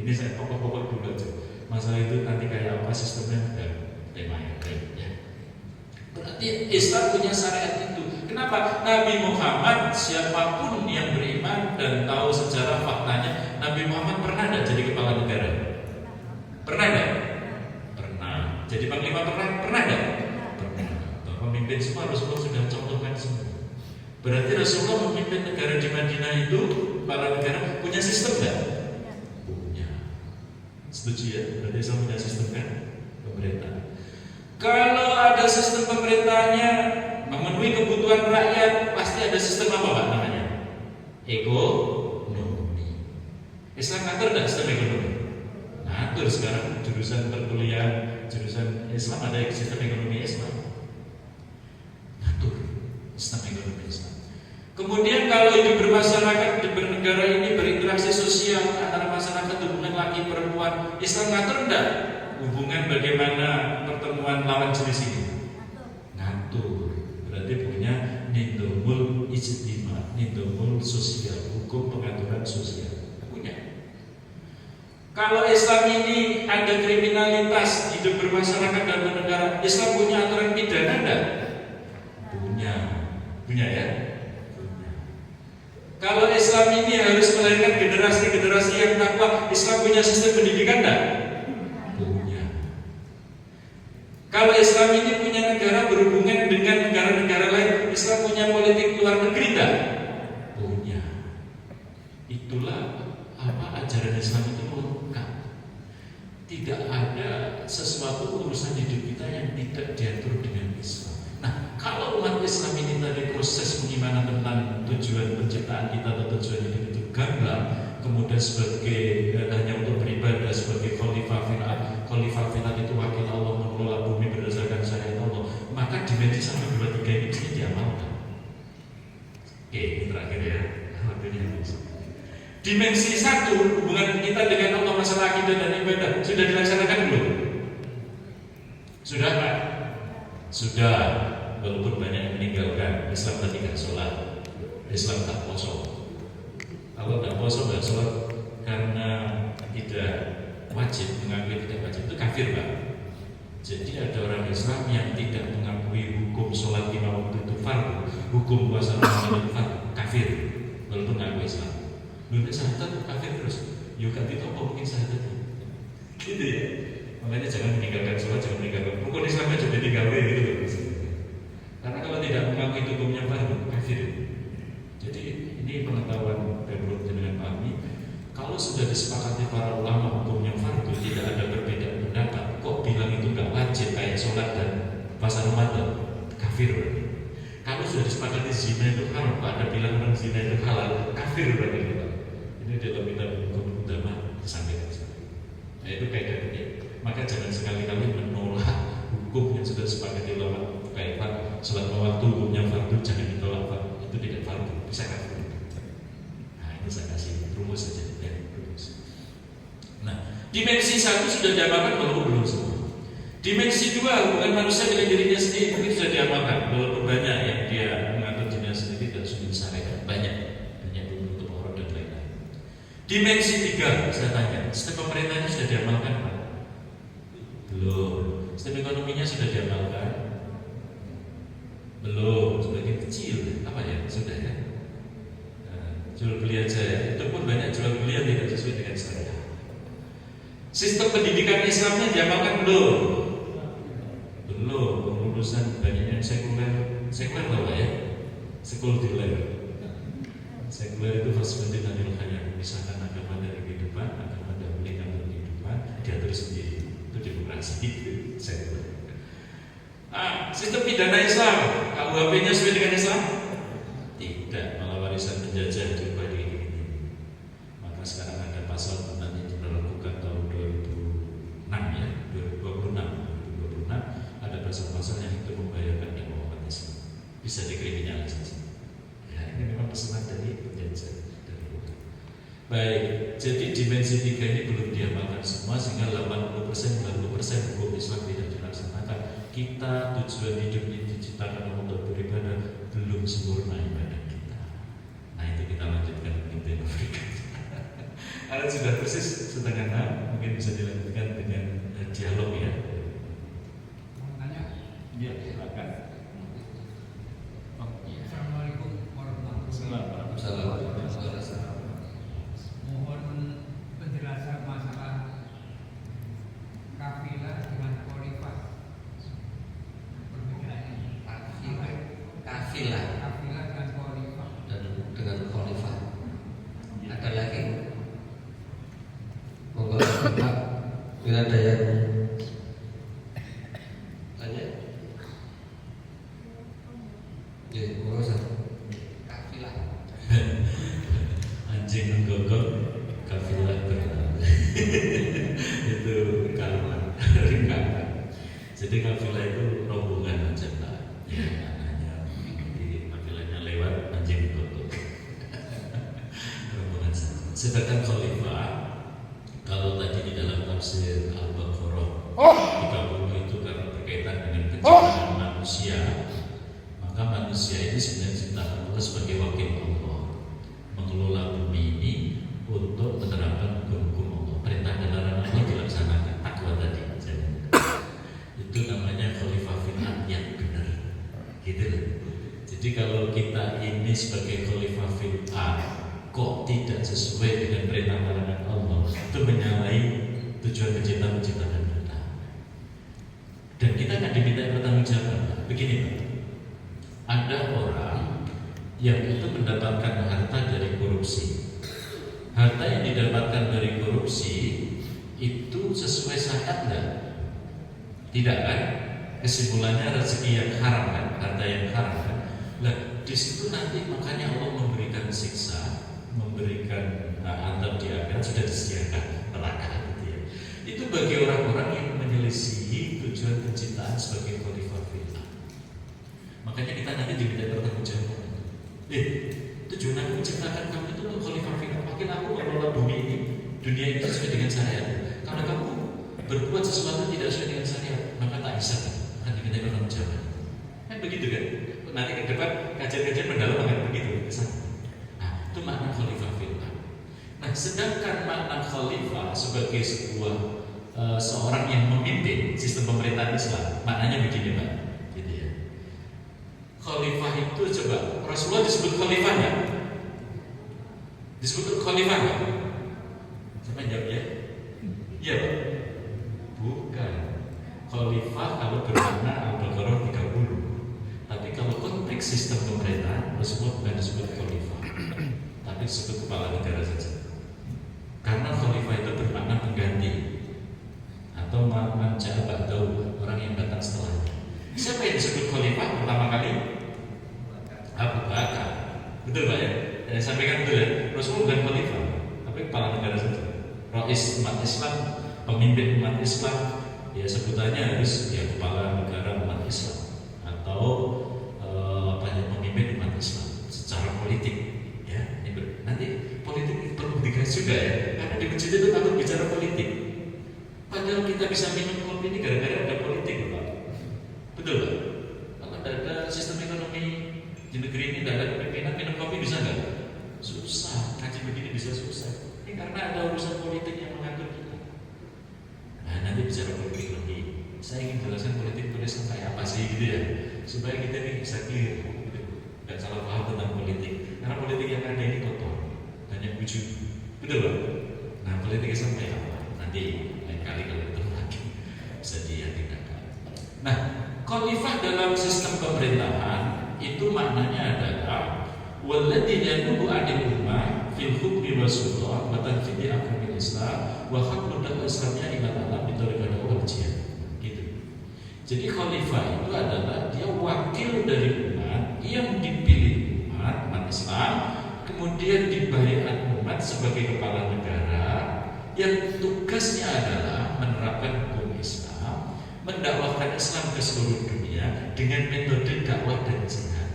Ini saya pokok-pokok dulu aja. Masalah itu nanti kayak apa sistemnya dan temanya ya. Berarti Islam punya syariat itu. Kenapa? Nabi Muhammad, siapapun yang beriman dan tahu sejarah faktanya, Nabi Muhammad pernah enggak jadi kepala negara? Pernah enggak? Pernah. Jadi panglima pernah enggak? Pernah. Pemimpin semua Rasulullah sudah contohkan semua. Berarti Rasulullah memimpin negara di Madinah itu, para negara punya sistem enggak? Punya. Setuju ya? Berarti Islam punya sistem kan? Pemerintah. Kalau ada sistem pemerintahnya memenuhi kebutuhan rakyat, pasti ada sistem apa Pak namanya? Ekonomi. Islam ngatur enggak sistem ekonomi? Ngatur. Sekarang jurusan perkuliahan, jurusan Islam ada sistem ekonomi Islam. Ngatur sistem ekonomi Islam. Kemudian kalau hidup bermasyarakat, bernegara ini berinteraksi sosial antara masyarakat, hubungan laki perempuan, Islam ngatur enggak? Hubungan bagaimana pertemuan lawan jenis ini? Ngatur. Berarti punya nizamul ijtima, nizamul sosial, hukum pengaturan sosial. Punya. Kalau Islam ini ada kriminalitas, hidup bermasyarakat dan bernegara, Islam punya aturan pidana enggak? Punya. Punya ya? Punya. Kalau Islam ini harus melahirkan generasi-generasi yang takwa, Islam punya sistem pendidikan enggak? Kalau Islam ini punya negara berhubungan dengan negara-negara lain, Islam punya politik luar negeri tak? Punya. Itulah apa ajaran Islam itu lengkap. Tidak ada sesuatu urusan hidup kita yang tidak diatur dengan Islam. Nah, kalau umat Islam ini tadi proses pengimanan tentang tujuan penciptaan kita atau tujuan hidup itu gagal, kemudian sebagai hanya untuk beribadah sebagai khalifah fil ard, khalifah fil ard itu wakil Allah mengelola bumi berdasarkan syariat Allah, maka dimensi 1, 2, 3 ini mesti diamalkan. Oke, ini terakhir ya. Waktunya habis. Dimensi 1, hubungan kita dengan Allah, masalah akidah dan ibadah sudah dilaksanakan belum? Sudah Pak? Sudah. Walaupun banyak yang meninggalkan. Islam tadi tidak sholat, Islam tak puasa. Kalau tidak puasa dan sholat karena tidak wajib, mengakui tidak wajib, itu kafir Pak. Jadi ada orang Islam yang tidak mengakui hukum sholat 5 waktu itu fardu, hukum puasa Ramadan itu fardu, kafir walaupun mengakui Islam. Lu sahadat kafir terus. Yo ganti apa mungkin sahadat. Gitu ya. Makanya jangan meninggalkan sholat, jangan meninggalkan rukun Islam aja jadi gawe gitu loh. Karena kalau tidak mengakui itu hukumnya fardu, kafir. Jadi ini pengetahuan dan perlu dengan pahami. Kalau sudah disepakati para ulama hukumnya fardu, tidak ada perbedaan pendapat. Kok bilang itu nggak wajib kayak sholat dan puasa Ramadan, kafir berarti. Kalau sudah disepakati zina itu haram, kok ada bilang orang zina itu halal, kafir berarti. Ini dalam kitab hukum utama disampaikan. Nah itu kaidahnya. Maka jangan sekali-kali menolak hukum yang sudah disepakati ulama. Kayak sholat waktu hukumnya fardu, jangan ditolak fardu. Itu tidak fardu, bisa kafir. Nah ini saya kasih rumus saja ya, rumus. Nah dimensi 1 sudah diamalkan belum semua. Dimensi 2 hubungan manusia dengan dirinya sendiri mungkin sudah diamalkan. Walaupun banyak yang dia mengatur dirinya sendiri dan sudah syariat banyak untuk orang dan lain-lain. Dimensi 3 saya tanya, sistem pemerintahnya sudah diamalkan Pak? Belum. Sistem ekonominya sudah diamalkan? Belum. Sebagian kecil apa ya? Sudah ya. Jual beli aja ya. Itu pun banyak jual beli yang tidak sesuai dengan syariat. Sistem pendidikan Islamnya diamalkan belum? Belum. Pengurusan banyak yang sekuler apa ya? Sekuler. Sekuler itu fasilitas anil khayal, memisahkan agama dari kehidupan, agama dahulu dari kehidupan, diatur sendiri. Itu demokrasi itu sekuler. Sistem pidana Islam, KUHP-nya sesuai dengan Islam? Tidak, malah warisan penjajah diubah ini. Maka sekarang ada pasal tentang yang dilakukan tahun 2006 ya, 2026 ada pasal-pasal yang itu membahayakan dakwah umat Islam, bisa dikriminalisasi. Ya, ini memang pesanan dari penjajah dari Tuhan. Baik, jadi dimensi 3 ini belum diamalkan semua sehingga 80% hukum Islam tidak dilaksanakan. Kita tujuan hidup ini diciptakan untuk beribadah, belum sempurna ibadah kita. Nah itu kita lanjutkan kita berikan. Karena sudah persis setengah 6, mungkin bisa dilanjutkan dengan dialog ya. Mau tanya? Iya, silakan. Assalamualaikum warahmatullahi Assalamualaikum. Mohon penjelasan masalah kafilah dengan khalifah. Perbedaannya. Kafilah Kafilah dengan khalifah. dan dengan khalifah. Ada lagi? Monggo Pak, bila ada yang tanya? Ya, monggo Ustaz. Kafilah. Anjing menggogok, kafilah berenang. Itu kalimat ringkasan. Jadi kafilah itu rombongan aja Pak. Ya, maknanya di kafilahnya lewat anjing menggogok. Rombongan saja. Sedangkan khalifah, kalau tadi di dalam tafsir Al-Baqarah 30 itu karena berkaitan dengan penciptaan manusia, maka manusia ini sebenarnya diciptakan Allah sebagai wakil Allah, mengelola bumi ini untuk menerapkan hukum Allah, perintah dan larangan Allah dilaksanakan, takwa tadi. Itu namanya khalifah fil ard yang benar, gitu loh. Jadi kalau kita ini sebagai khalifah fil ard kok tidak sesuai dengan perintah larangan Allah, itu menyalahi tujuan penciptaan dan kita. Dan kita akan diminta pertanggungjawaban. Begini Pak, ada orang yang itu mendapatkan harta dari korupsi. Harta yang didapatkan dari korupsi itu sesuai syariat enggak? Tidak kan? Kesimpulannya rezeki yang haram kan, harta yang haram kan. Nah, di situ nanti makanya Allah memberikan siksa, memberikan azab di akhirat sudah disediakan neraka gitu ya. Itu bagi orang-orang yang menyelisihi tujuan penciptaan sebagai khalifah fil ard. Makanya kita nanti diminta pertanggungjawaban. Tujuan aku menciptakan kamu itu khalifah fil ard. Makin aku mengelola bumi ini, dunia ini sesuai dengan syariat. Karena kamu berbuat sesuatu tidak sesuai dengan syariat, maka tak bisa akan diminta pertanggungjawaban. Kan begitu kan? Nanti ke depan kajian-kajian mendalam akan begitu kesana. Itu makna khalifah fil ard. Nah, sedangkan makna khalifah sebagai sebuah seorang yang memimpin sistem pemerintahan Islam, maknanya begini Pak, gitu ya. Khalifah itu coba Rasulullah disebut khalifah ya? Disebut khalifah nggak? Sampai jawab ya? Iya Pak? Bukan. Khalifah kalau bermakna Al-Baqarah 30. Tapi kalau konteks sistem pemerintahan Rasulullah bukan disebut khalifah, tapi disebut kepala negara saja. Karena khalifah itu bermakna pengganti atau man ja'a ba'dahu, orang yang datang setelahnya. Siapa yang disebut khalifah pertama kali? Abu Bakar. Betul Pak ya? Saya sampaikan betul ya. Rasulullah bukan khalifah, tapi kepala negara saja. Rais umat Islam, pemimpin umat Islam, ya sebutannya harus ya kepala negara umat Islam atau pemimpin umat Islam secara politik. Ya, nanti politik perlu dikaji juga ya, karena di masjid itu takut bicara politik. Padahal kita bisa minum kopi ini gara-gara ada politik, Pak. Betul Pak? Kalau tidak ada sistem ekonomi di negeri ini, tidak ada kepemimpinan, minum kopi bisa nggak? Susah. Kaji begini bisa susah. Ini karena ada urusan politik yang mengatur kita. Nah, nanti bicara politik lebih. Saya ingin jelaskan politik itu sampai apa sih gitu ya, supaya kita ini bisa clear, gitu. Dan salah paham tentang politik. Karena politik yang ada ini kotor, banyak ujung. Betul Pak? Nah, politiknya sampai apa? Nanti lain kali kalau ketemu lagi bisa diyakinkan. Nah, khalifah dalam sistem pemerintahan itu maknanya adalah walladzi yanubu 'anil ummah fil hukmi wa sultan wa tanfidhi ahkamil Islam wa khamlu islamnya ila alam bitariqati wal jihad. Gitu. Jadi khalifah itu adalah dia wakil dari umat yang dipilih umat Islam, kemudian dibaiat umat sebagai kepala negara yang tugasnya adalah menerapkan hukum Islam, mendakwahkan Islam ke seluruh dunia dengan metode dakwah dan jihad.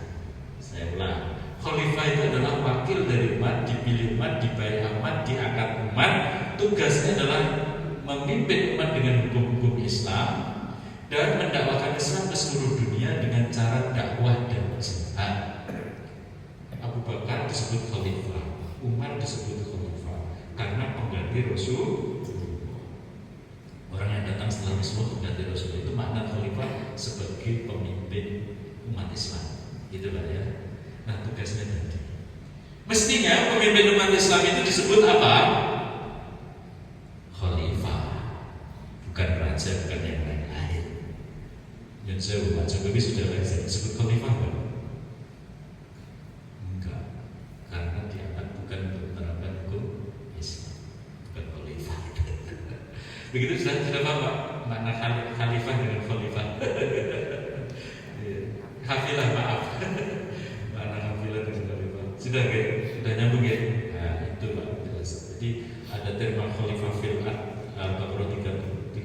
Saya ulang, khalifah itu adalah wakil dari umat, dipilih umat, dibaiat umat, diangkat umat. Tugasnya adalah memimpin umat dengan hukum-hukum Islam dan mendakwahkan Islam ke seluruh dunia dengan cara dakwah dan jihad. Abu Bakar disebut khalifah, Umar disebut khalifah karena pengganti Rasul. Orang yang datang setelah Rasul pengganti Rasul, itu makna khalifah sebagai pemimpin umat Islam. Gitu Pak ya. Nah, tugasnya tadi. Mestinya pemimpin umat Islam itu disebut apa? Khalifah. Bukan raja, bukan yang lain-lain. Dan saya Pak Jokowi sudah disebut khalifah kan? Enggak. Karena diangkat bukan untuk menerapkan hukum Islam, bukan khalifah. Begitu sudah paham Pak? Makna khalifah dengan khalifah. Hafilah, maaf. Makna hafilah dengan khalifah. Sudah nyambung ya? Nah, itu Pak jelas. Jadi ada terma khalifah fil Al-Baqarah 30,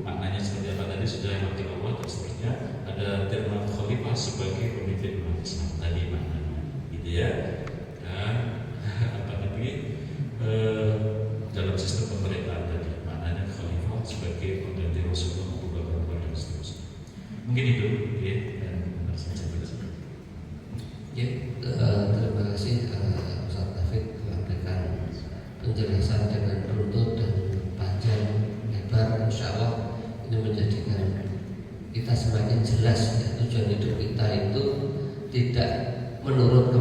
maknanya seperti apa tadi sudah wakil Allah dan seterusnya. Ada terma khalifah sebagai pemimpin umat Islam tadi maknanya, gitu ya. Dan apa lagi dalam sistem pemerintahan tadi maknanya khalifah sebagai pengganti Rasulullah Abu Bakar dan seterusnya. Mungkin itu, ya. Dan saja begitu. Ya, terima kasih Ustaz Taufik memberikan penjelasan dengan runtut dan panjang lebar. Insya Allah ini menjadikan kita semakin jelas ya, tujuan hidup kita itu tidak menurut